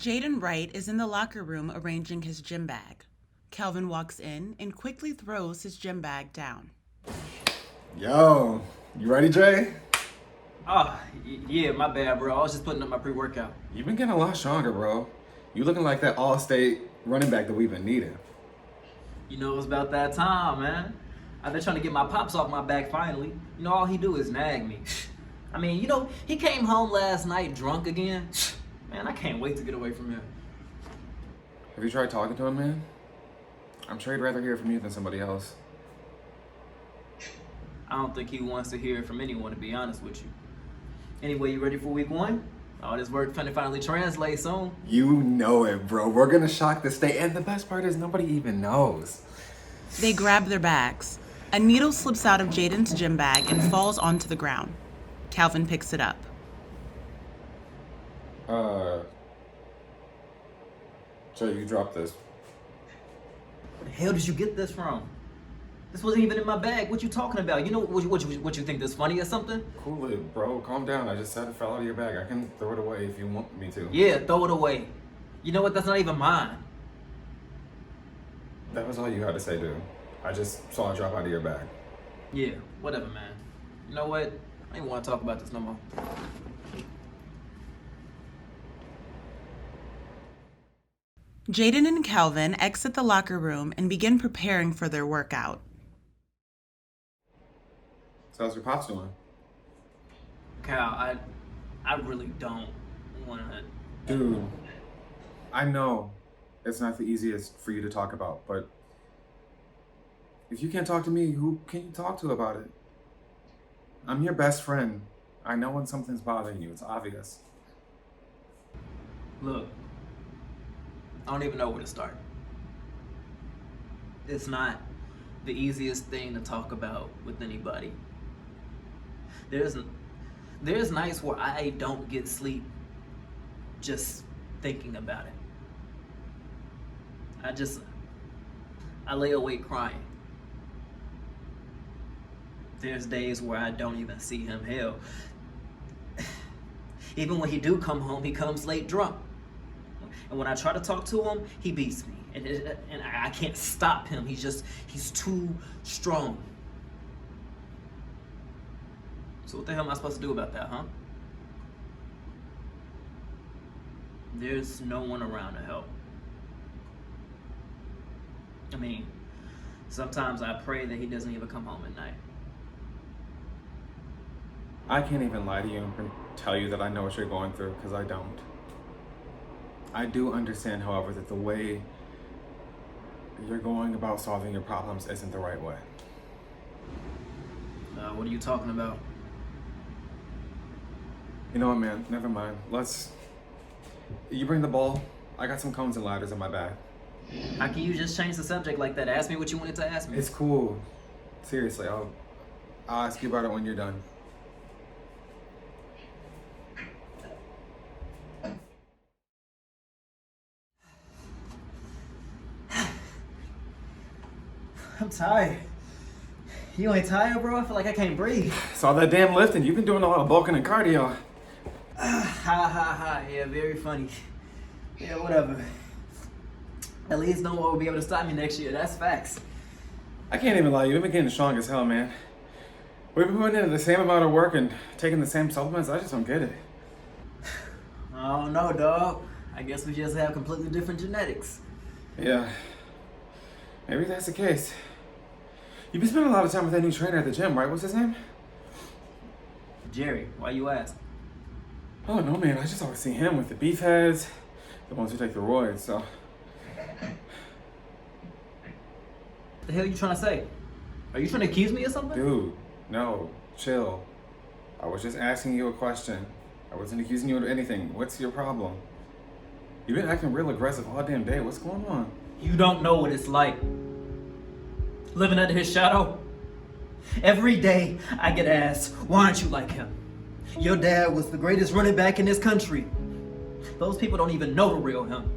Jaden Wright is in the locker room arranging his gym bag. Calvin walks in and quickly throws his gym bag down. Yo, you ready, Jay? Oh, yeah, my bad, bro. I was just putting up my pre-workout. You've been getting a lot stronger, bro. You looking like that all-state running back that we've been needing. You know, it's about that time, man. I've been trying to get my pops off my back finally. You know, all he do is nag me. I mean, you know, he came home last night drunk again. Man, I can't wait to get away from him. Have you tried talking to him, man? I'm sure he'd rather hear from you than somebody else. I don't think he wants to hear it from anyone, to be honest with you. Anyway, you ready for week 1? All this work finally translate soon. You know it, bro. We're gonna shock the state, and the best part is nobody even knows. They grab their bags. A needle slips out of Jaden's gym bag and falls onto the ground. Calvin picks it up. Jay, you dropped this. Where the hell did you get this from? This wasn't even in my bag. What you talking about? You know what you think this funny or something? Cool it, bro. Calm down. I just said it fell out of your bag. I can throw it away if you want me to. Yeah, throw it away. You know what? That's not even mine. That was all you had to say, dude. I just saw it drop out of your bag. Yeah, whatever, man. You know what? I ain't want to talk about this no more. Jaden and Calvin exit the locker room and begin preparing for their workout. So how's your pops doing? Cal, I really don't want to... Dude, I know it's not the easiest for you to talk about, but if you can't talk to me, who can you talk to about it? I'm your best friend. I know when something's bothering you. It's obvious. Look, I don't even know where to start. It's not the easiest thing to talk about with anybody. There's nights where I don't get sleep just thinking about it. I lay awake crying. There's days where I don't even see him. Hell, even when he do come home, he comes late drunk. And when I try to talk to him, he beats me. And I can't stop him. He's too strong. So what the hell am I supposed to do about that, huh? There's no one around to help. I mean, sometimes I pray that he doesn't even come home at night. I can't even lie to you and tell you that I know what you're going through, because I don't. I do understand, however, that the way you're going about solving your problems isn't the right way. What are you talking about? You know what, man? Never mind. You bring the ball. I got some cones and ladders in my bag. How can you just change the subject like that? Ask me what you wanted to ask me. It's cool. Seriously, I'll ask you about it when you're done. I'm tired. You ain't tired, bro? I feel like I can't breathe. It's all that damn lifting. You've been doing a lot of bulking and cardio. Ha. Yeah, very funny. Yeah, whatever. At least no one will be able to stop me next year. That's facts. I can't even lie. You've been getting strong as hell, man. We've been putting in the same amount of work and taking the same supplements. I just don't get it. I don't know, dog. I guess we just have completely different genetics. Yeah. Maybe that's the case. You've been spending a lot of time with that new trainer at the gym, right? What's his name? Jerry, why you ask? Oh, no, man. I just always see him with the beef heads, the ones who take the roids, so... The hell you trying to say? Are you trying to accuse me of something? Dude, no. Chill. I was just asking you a question. I wasn't accusing you of anything. What's your problem? You've been acting real aggressive all damn day. What's going on? You don't know what it's like. Living under his shadow. Every day I get asked, why aren't you like him? Your dad was the greatest running back in this country. Those people don't even know the real him.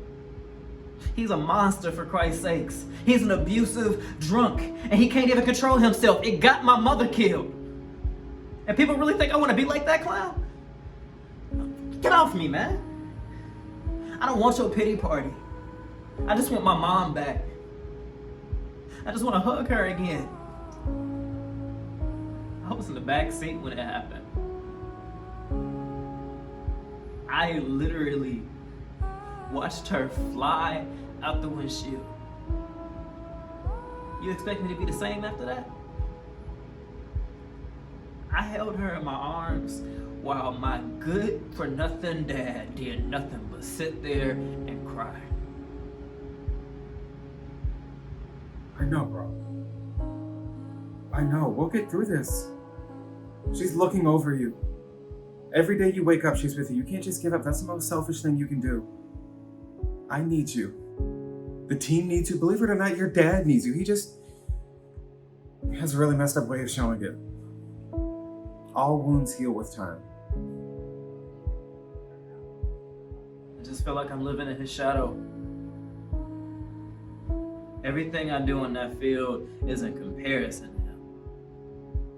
He's a monster, for Christ's sakes. He's an abusive drunk, and he can't even control himself. It got my mother killed. And people really think I want to be like that clown? Get off me, man. I don't want your pity party. I just want my mom back. I just want to hug her again. I was in the back seat when it happened. I literally watched her fly out the windshield. You expect me to be the same after that? I held her in my arms while my good-for-nothing dad did nothing but sit there and cry. I know, bro. I know. We'll get through this. She's looking over you. Every day you wake up, she's with you. You can't just give up. That's the most selfish thing you can do. I need you. The team needs you. Believe it or not, your dad needs you. He just has a really messed up way of showing it. All wounds heal with time. I just feel like I'm living in his shadow. Everything I do in that field is in comparison to him.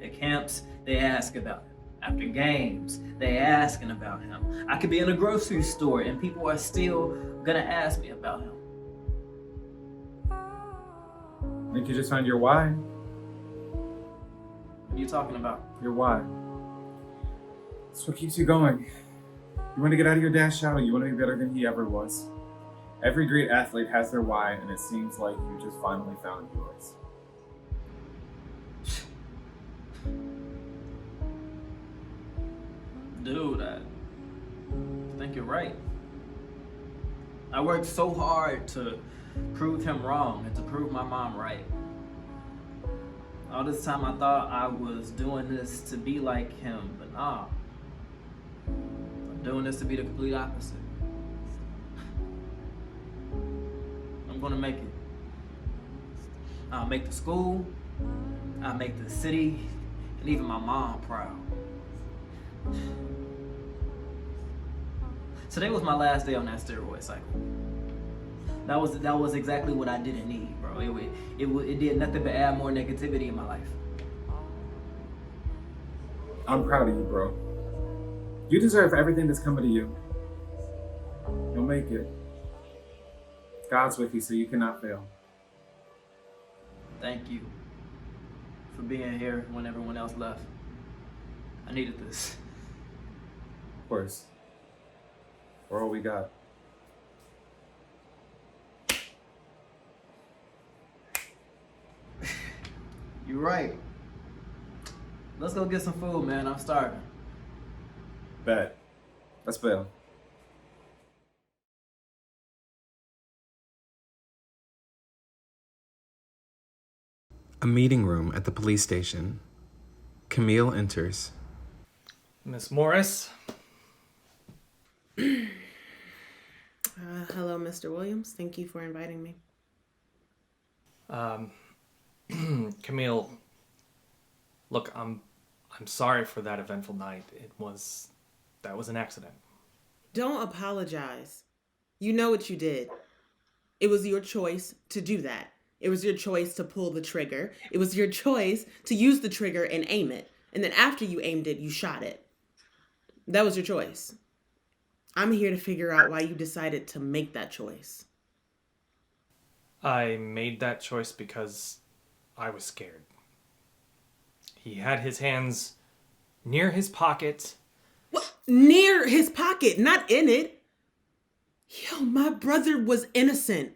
At camps, they ask about him. After games, they asking about him. I could be in a grocery store and people are still gonna ask me about him. I think you just found your why. What are you talking about? Your why. It's what keeps you going. You want to get out of your dad's shadow. You want to be better than he ever was. Every great athlete has their why, and it seems like you just finally found yours. Dude, I think you're right. I worked so hard to prove him wrong and to prove my mom right. All this time I thought I was doing this to be like him, but nah. I'm doing this to be the complete opposite. I'm gonna make it. I'll make the school, I'll make the city, and even my mom proud. Today was my last day on that steroid cycle. That was exactly what I didn't need, bro. It did nothing but add more negativity in my life. I'm proud of you, bro. You deserve everything that's coming to you. You'll make it. God's with you, so you cannot fail. Thank you for being here when everyone else left. I needed this. Of course. We're all we got. You're right. Let's go get some food, man. I'm starving. Bet. Let's bail. A meeting room at the police station. Camille enters. Miss Morris? Hello, Mr. Williams. Thank you for inviting me. Camille, look, I'm sorry for that eventful night. That was an accident. Don't apologize. You know what you did. It was your choice to do that. It was your choice to pull the trigger. It was your choice to use the trigger and aim it. And then after you aimed it, you shot it. That was your choice. I'm here to figure out why you decided to make that choice. I made that choice because I was scared. He had his hands near his pocket. What? Near his pocket, not in it. Yo, my brother was innocent.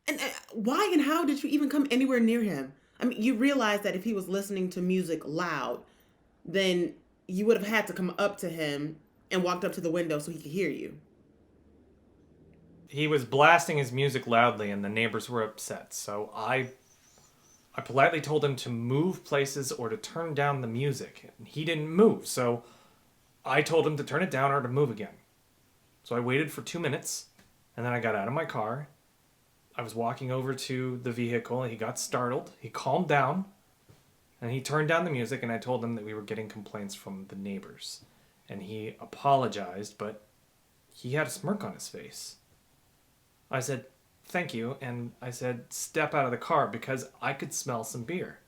And why and how did you even come anywhere near him? I mean, you realize that if he was listening to music loud, then you would have had to come up to him and walked up to the window so he could hear you. He was blasting his music loudly and the neighbors were upset. So I politely told him to move places or to turn down the music. And he didn't move, so I told him to turn it down or to move again. So I waited for 2 minutes and then I got out of my car. I was walking over to the vehicle and he got startled. He calmed down and he turned down the music and I told him that we were getting complaints from the neighbors. And he apologized, but he had a smirk on his face. I said, "Thank you," and I said, "Step out of the car," because I could smell some beer.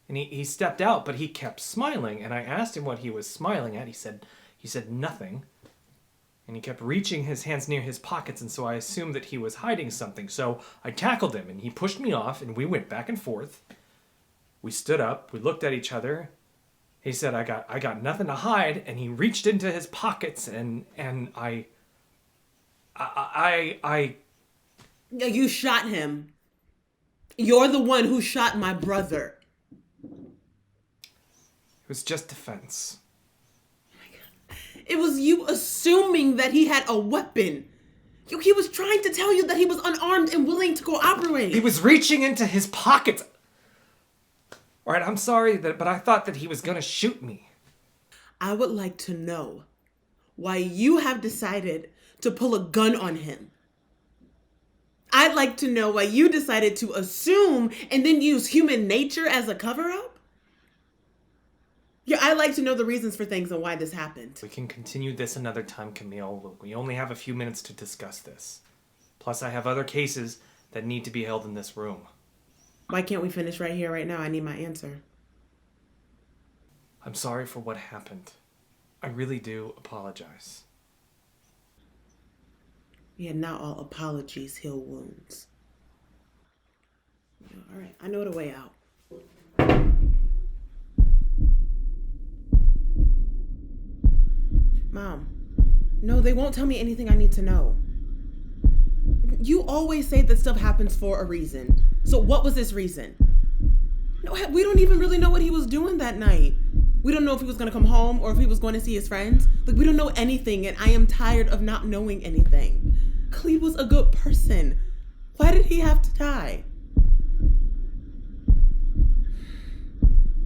And he stepped out, but he kept smiling, and I asked him what he was smiling at. He said nothing. and he kept reaching his hands near his pockets, and so I assumed that he was hiding something. So I tackled him, and he pushed me off, and we went back and forth. We stood up, we looked at each other. He said, I got nothing to hide, and he reached into his pockets, and I You shot him. You're the one who shot my brother. It was just defense. It was you assuming that he had a weapon. He was trying to tell you that he was unarmed and willing to cooperate. He was reaching into his pockets. All right, I'm sorry, but I thought that he was going to shoot me. I would like to know why you have decided to pull a gun on him. I'd like to know why you decided to assume and then use human nature as a cover-up. Yeah, I'd like to know the reasons for things and why this happened. We can continue this another time, Camille. We only have a few minutes to discuss this. Plus, I have other cases that need to be held in this room. Why can't we finish right here, right now? I need my answer. I'm sorry for what happened. I really do apologize. Yeah, not all apologies heal wounds. Yeah, all right, I know the way out. Mom, no, they won't tell me anything I need to know. You always say that stuff happens for a reason. So what was this reason? No, we don't even really know what he was doing that night. We don't know if he was going to come home or if he was going to see his friends. Like, we don't know anything, and I am tired of not knowing anything. Khalid was a good person. Why did he have to die?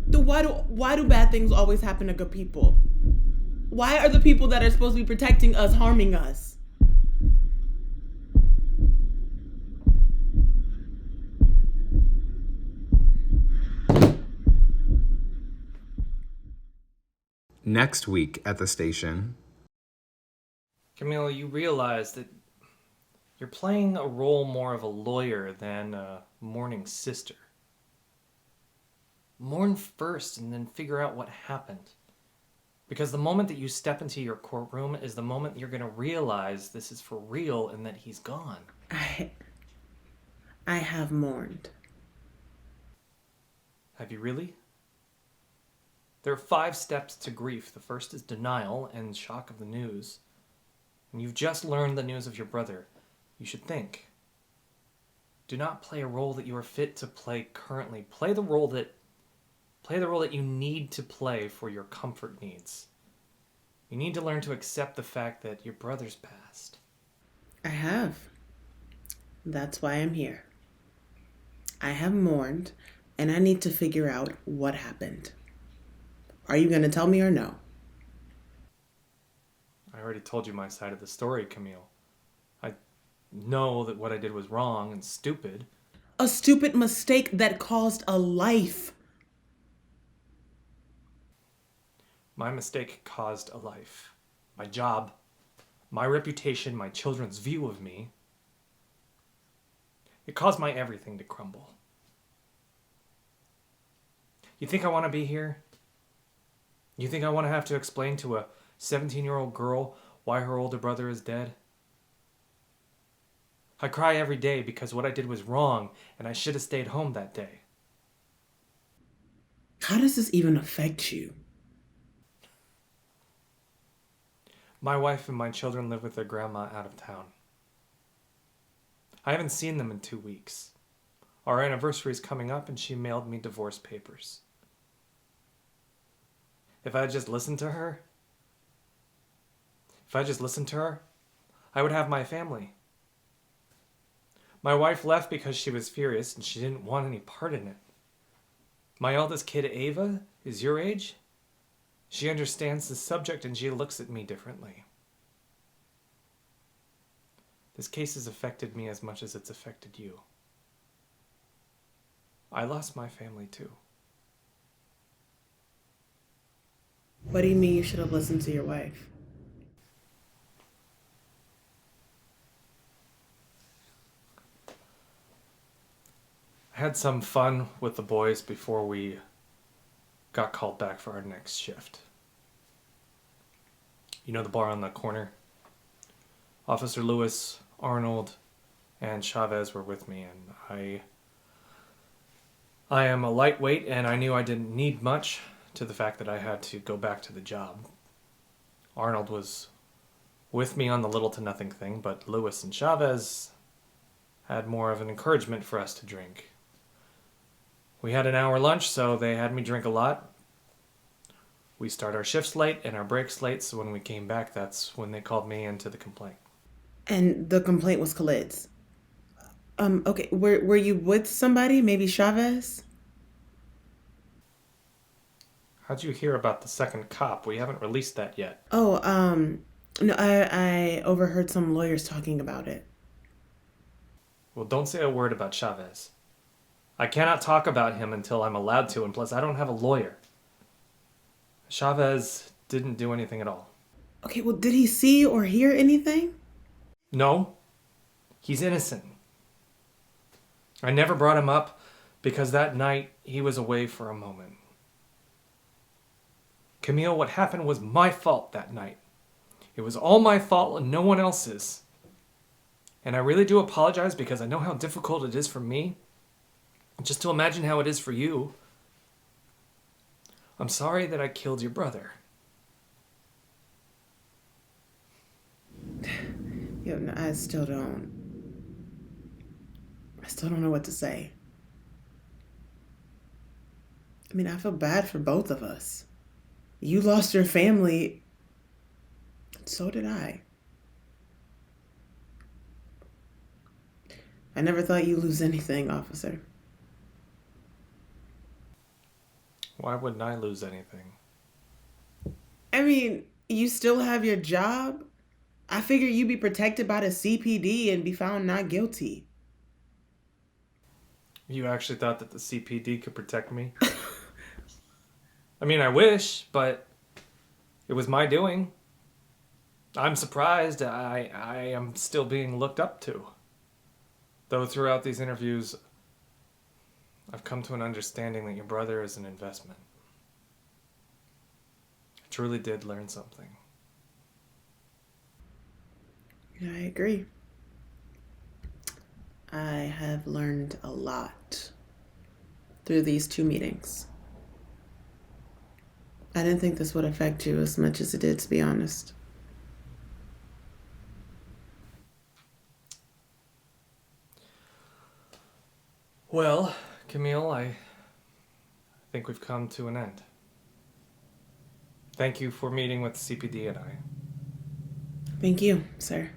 Why do bad things always happen to good people? Why are the people that are supposed to be protecting us harming us? Next week at the station. Camille, you realize that you're playing a role more of a lawyer than a mourning sister. Mourn first and then figure out what happened. Because the moment that you step into your courtroom is the moment you're going to realize this is for real and that he's gone. I have mourned. Have you really? There are 5 steps to grief. The first is denial and shock of the news. And you've just learned the news of your brother. You should think. Do not play a role that you are fit to play currently. Play the role that you need to play for your comfort needs. You need to learn to accept the fact that your brother's passed. I have. That's why I'm here. I have mourned, and I need to figure out what happened. Are you going to tell me or no? I already told you my side of the story, Camille. I know that what I did was wrong and stupid. A stupid mistake that caused a life. My mistake caused a life. My job, my reputation, my children's view of me. It caused my everything to crumble. You think I want to be here? You think I want to have to explain to a 17-year-old girl why her older brother is dead? I cry every day because what I did was wrong and I should have stayed home that day. How does this even affect you? My wife and my children live with their grandma out of town. I haven't seen them in 2 weeks. Our anniversary is coming up and she mailed me divorce papers. If I had just listened to her, I would have my family. My wife left because she was furious and she didn't want any part in it. My eldest kid, Ava, is your age. She understands the subject and she looks at me differently. This case has affected me as much as it's affected you. I lost my family too. What do you mean you should have listened to your wife? I had some fun with the boys before we got called back for our next shift. You know the bar on the corner? Officer Lewis, Arnold, and Chavez were with me, and I am a lightweight, and I knew I didn't need much to the fact that I had to go back to the job. Arnold was with me on the little to nothing thing, but Lewis and Chavez had more of an encouragement for us to drink. We had an hour lunch, so they had me drink a lot. We start our shifts late and our breaks late, so when we came back, that's when they called me into the complaint. And the complaint was Khalid's. Okay, were you with somebody? Maybe Chavez? How'd you hear about the second cop? We haven't released that yet. Oh, no, I overheard some lawyers talking about it. Well, don't say a word about Chavez. I cannot talk about him until I'm allowed to, and plus I don't have a lawyer. Chavez didn't do anything at all. Okay, well, did he see or hear anything? No, he's innocent. I never brought him up because that night he was away for a moment. Camille, what happened was my fault that night. It was all my fault and no one else's. And I really do apologize because I know how difficult it is for me. Just to imagine how it is for you. I'm sorry that I killed your brother. Yeah, no, I still don't know what to say. I mean, I feel bad for both of us. You lost your family, and so did I. I never thought you'd lose anything, officer. Why wouldn't I lose anything? I mean, you still have your job. I figured you'd be protected by the CPD and be found not guilty. You actually thought that the CPD could protect me? I mean, I wish, but it was my doing. I'm surprised I am still being looked up to. Though throughout these interviews, I've come to an understanding that your brother is an investment. I truly did learn something. I agree. I have learned a lot through these 2 meetings. I didn't think this would affect you as much as it did, to be honest. Well, Camille, I think we've come to an end. Thank you for meeting with CPD and I. Thank you, sir.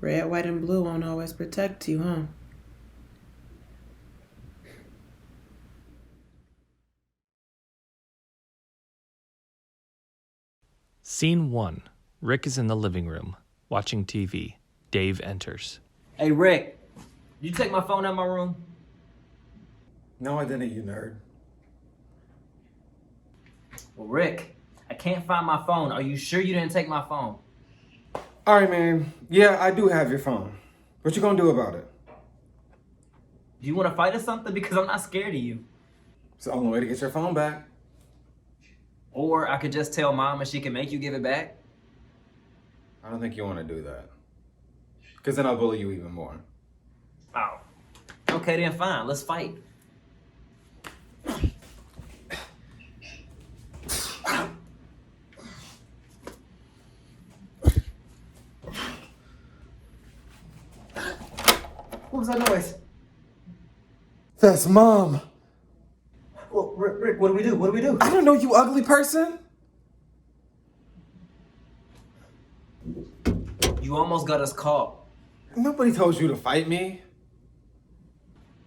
Red, white, and blue won't always protect you, huh? Scene 1. Rick is in the living room, watching TV. Dave enters. Hey, Rick, did you take my phone out of my room? No, I didn't, you nerd. Well, Rick, I can't find my phone. Are you sure you didn't take my phone? All right, man. Yeah, I do have your phone. What you gonna do about it? Do you want to fight or something? Because I'm not scared of you. It's the only way to get your phone back. Or I could just tell Mom and she can make you give it back. I don't think you want to do that. Because then I'll bully you even more. Oh. Okay, then fine. Let's fight. What was that noise? That's Mom. Well, Rick, what do we do? What do we do? I don't know, you ugly person. You almost got us caught. Nobody told you to fight me.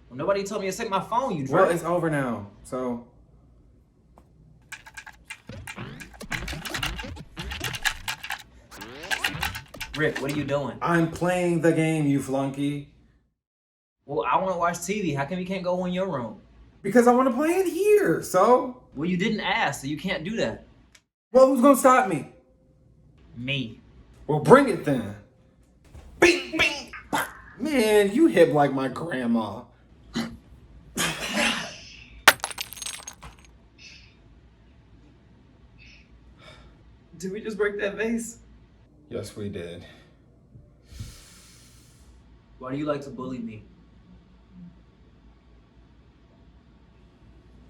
Well, nobody told me to take my phone, you Well, jerk. it's over now, so... Rick, what are you doing? I'm playing the game, you flunky. Well, I want to watch TV. How come you can't go in your room? Because I want to play it here, so... Well, you didn't ask, so you can't do that. Well, who's gonna stop me? Me. Well, bring it then. Bing, bing. Man, Man, you hip like my grandma. Did we just break that vase? Yes, we did. Why do you like to bully me?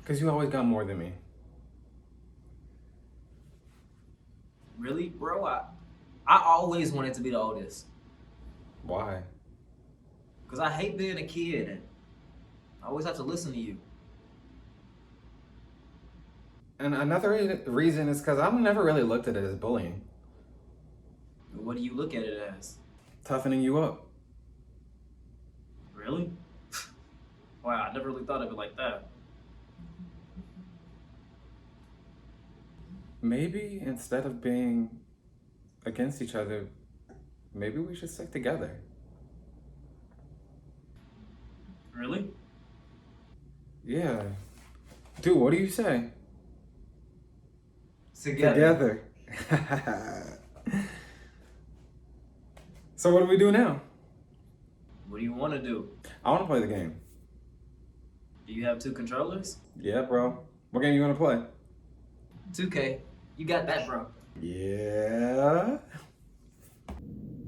Because you always got more than me. Really, bro? I always wanted to be the oldest. Why? Because I hate being a kid and I always have to listen to you. And another reason is because I've never really looked at it as bullying. What do you look at it as? Toughening you up. Really? Wow, I never really thought of it like that. Maybe instead of being against each other, maybe we should stick together. Really? Yeah. Dude, what do you say? Together. So what do we do now? What do you want to do? I want to play the game. Do you have 2 controllers? Yeah, bro. What game you want to play? 2K. You got that, bro. Yeah.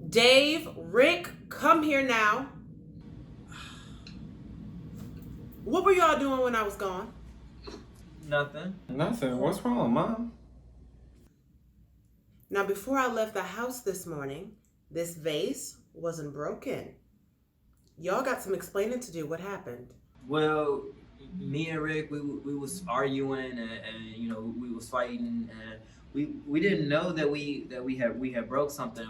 Dave, Rick, come here now. What were y'all doing when I was gone? Nothing. Nothing. What's wrong, Mom? Now, before I left the house this morning, this vase wasn't broken. Y'all got some explaining to do. What happened? Well, me and Rick, we was arguing and you know we was fighting and we didn't know that we had broke something.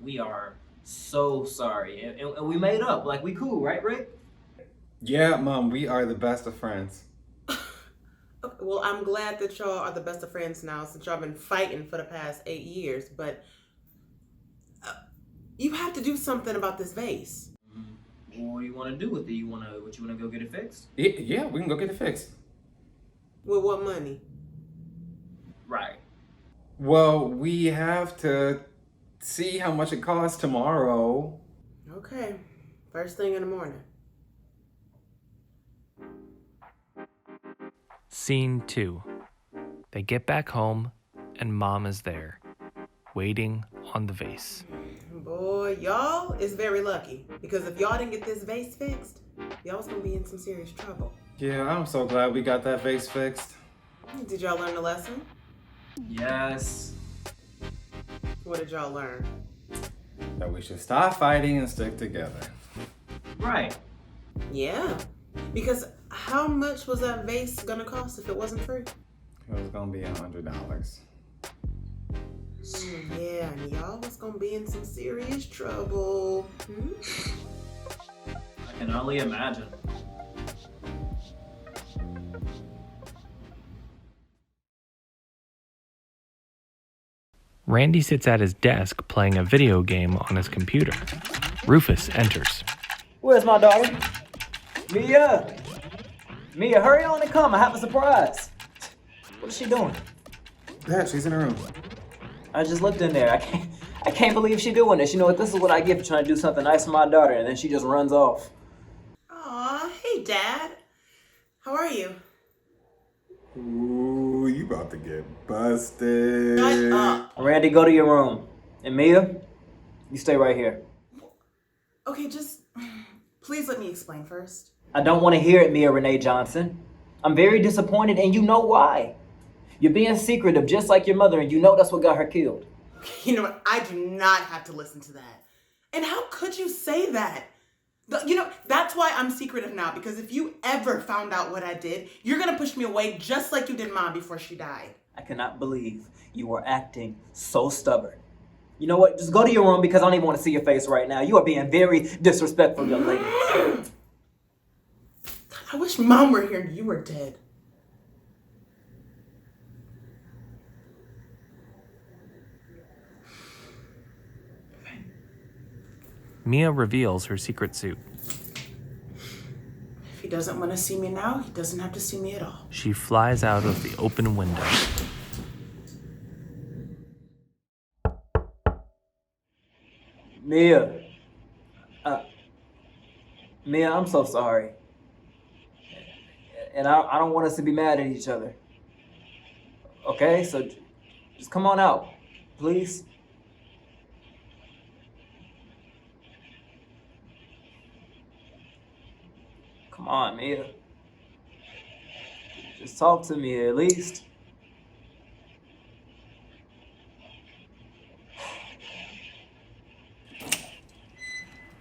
We are so sorry and we made up. Like, we cool, right, Rick? Yeah, Mom, we are the best of friends. Okay, well, I'm glad that y'all are the best of friends now since y'all been fighting for the past 8 years, but you have to do something about this vase. What do you want to do with it? You want to go get it fixed? Yeah, we can go get it fixed. With what money? Right. Well, we have to see how much it costs tomorrow. Okay, first thing in the morning. Scene 2. They get back home, and Mom is there, waiting on the vase. Boy, y'all is very lucky, because if y'all didn't get this vase fixed, y'all was gonna be in some serious trouble. Yeah, I'm so glad we got that vase fixed. Did y'all learn the lesson? Yes. What did y'all learn? That we should stop fighting and stick together. Right. Yeah, because how much was that vase gonna cost if it wasn't free? It was gonna be $100. Yeah, and y'all was gonna be in some serious trouble. I can only imagine. Randy sits at his desk playing a video game on his computer. Rufus enters. Where's my daughter? Mia! Mia, hurry on and come. I have a surprise. What is she doing? Yeah, she's in her room. I just looked in there. I can't believe she's doing this. You know what? This is what I get for trying to do something nice for my daughter, and then she just runs off. Aw, hey, Dad. How are you? Ooh, you about to get busted. Shut up. Randy, go to your room. And Mia, you stay right here. Okay, just please let me explain first. I don't want to hear it, Mia Renee Johnson. I'm very disappointed, and you know why. You're being secretive, just like your mother, and you know that's what got her killed. You know what? I do not have to listen to that. And how could you say that? That's why I'm secretive now, because if you ever found out what I did, you're going to push me away just like you did Mom before she died. I cannot believe you were acting so stubborn. You know what? Just go to your room because I don't even want to see your face right now. You are being very disrespectful, young lady. I wish Mom were here and you were dead. Mia reveals her secret suit. If he doesn't want to see me now, he doesn't have to see me at all. She flies out of the open window. Mia, Mia, I'm so sorry. And I don't want us to be mad at each other. Okay, so just come on out, please. Come on, Mia. Just talk to me at least.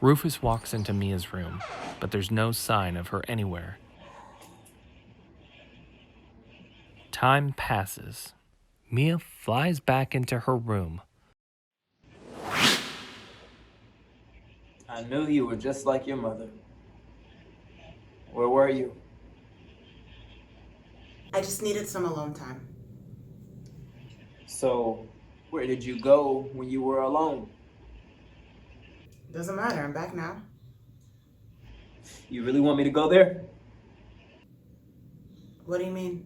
Rufus walks into Mia's room, but there's no sign of her anywhere. Time passes. Mia flies back into her room. I knew you were just like your mother. Where were you? I just needed some alone time. So, where did you go when you were alone? Doesn't matter, I'm back now. You really want me to go there? What do you mean?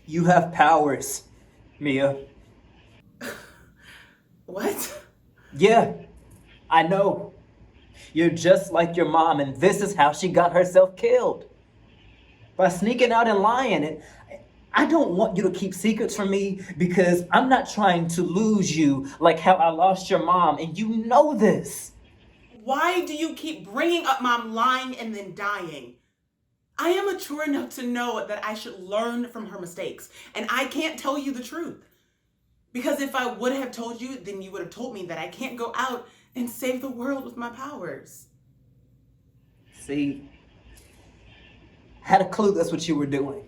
You have powers, Mia. What? Yeah, I know. You're just like your mom, and this is how she got herself killed. By sneaking out and lying. And I don't want you to keep secrets from me because I'm not trying to lose you like how I lost your mom, and you know this. Why do you keep bringing up Mom lying and then dying? I am mature enough to know that I should learn from her mistakes, and I can't tell you the truth. Because if I would have told you, then you would have told me that I can't go out and save the world with my powers. See, I had a clue that's what you were doing.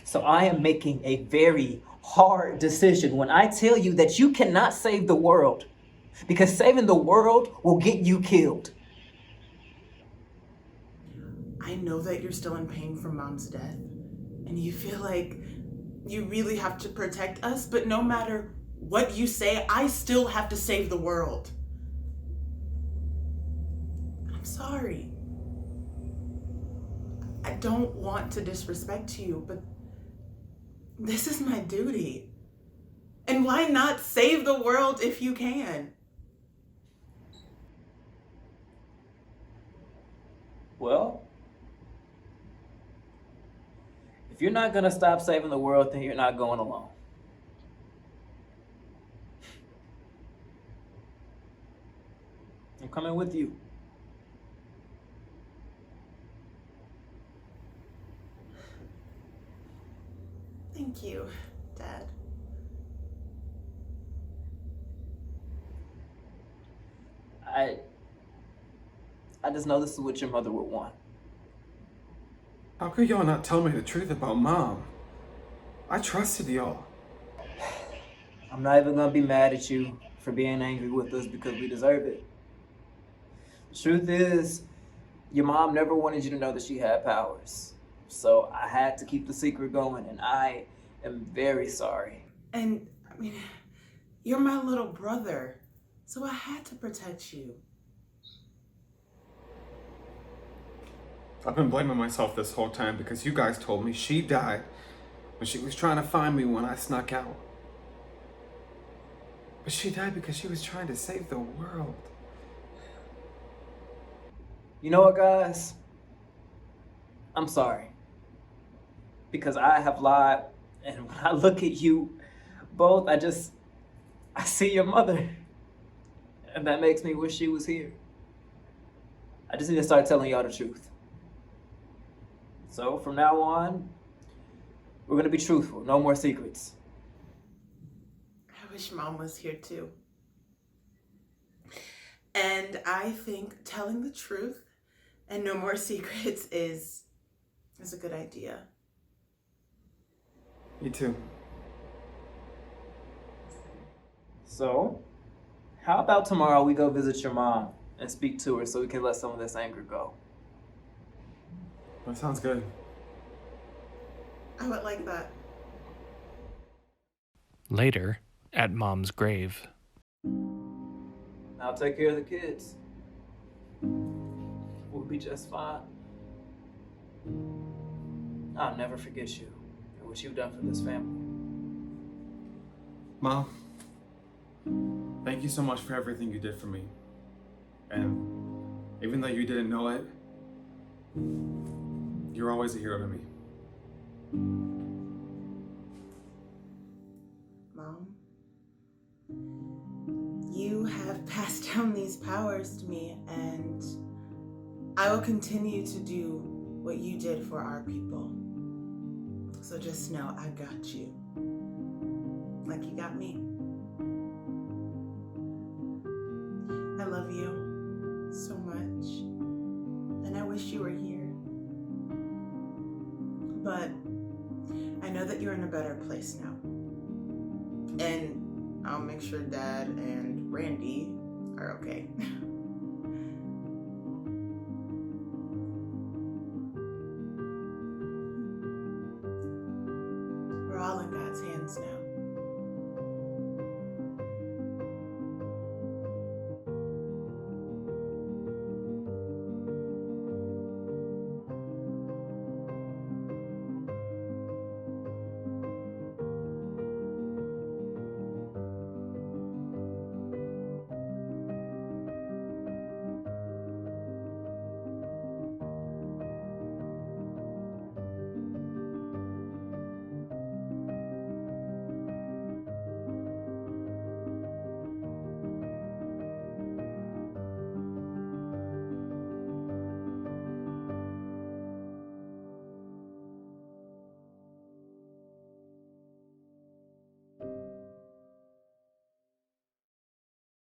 So I am making a very hard decision when I tell you that you cannot save the world, because saving the world will get you killed. I know that you're still in pain from Mom's death, and you feel like you really have to protect us, but no matter what you say, I still have to save the world. I'm sorry. I don't want to disrespect you, but this is my duty. And why not save the world if you can? Well, if you're not gonna stop saving the world, then you're not going alone. I'm coming with you. Thank you, Dad. I just know this is what your mother would want. How could y'all not tell me the truth about Mom? I trusted y'all. I'm not even gonna be mad at you for being angry with us because we deserve it. The truth is, your mom never wanted you to know that she had powers. So I had to keep the secret going, and I am very sorry. And, I mean, you're my little brother, so I had to protect you. I've been blaming myself this whole time because you guys told me she died when she was trying to find me when I snuck out. But she died because she was trying to save the world. You know what, guys? I'm sorry. Because I have lied, and when I look at you both, I see your mother. And that makes me wish she was here. I just need to start telling y'all the truth. So from now on, we're gonna be truthful, no more secrets. I wish Mom was here too. And I think telling the truth and no more secrets is a good idea. Me too. So, how about tomorrow we go visit your mom and speak to her so we can let some of this anger go? That sounds good. I would like that. Later, at Mom's grave. Now take care of the kids. We'll be just fine. I'll never forget you and what you've done for this family. Mom, thank you so much for everything you did for me. And Even though you didn't know it, you're always a hero to me. Mom, you have passed down these powers to me, and I will continue to do what you did for our people. So just know I got you, like you got me. I love you so much, and I wish you were here. But I know that you're in a better place now. And I'll make sure Dad and Randy are okay.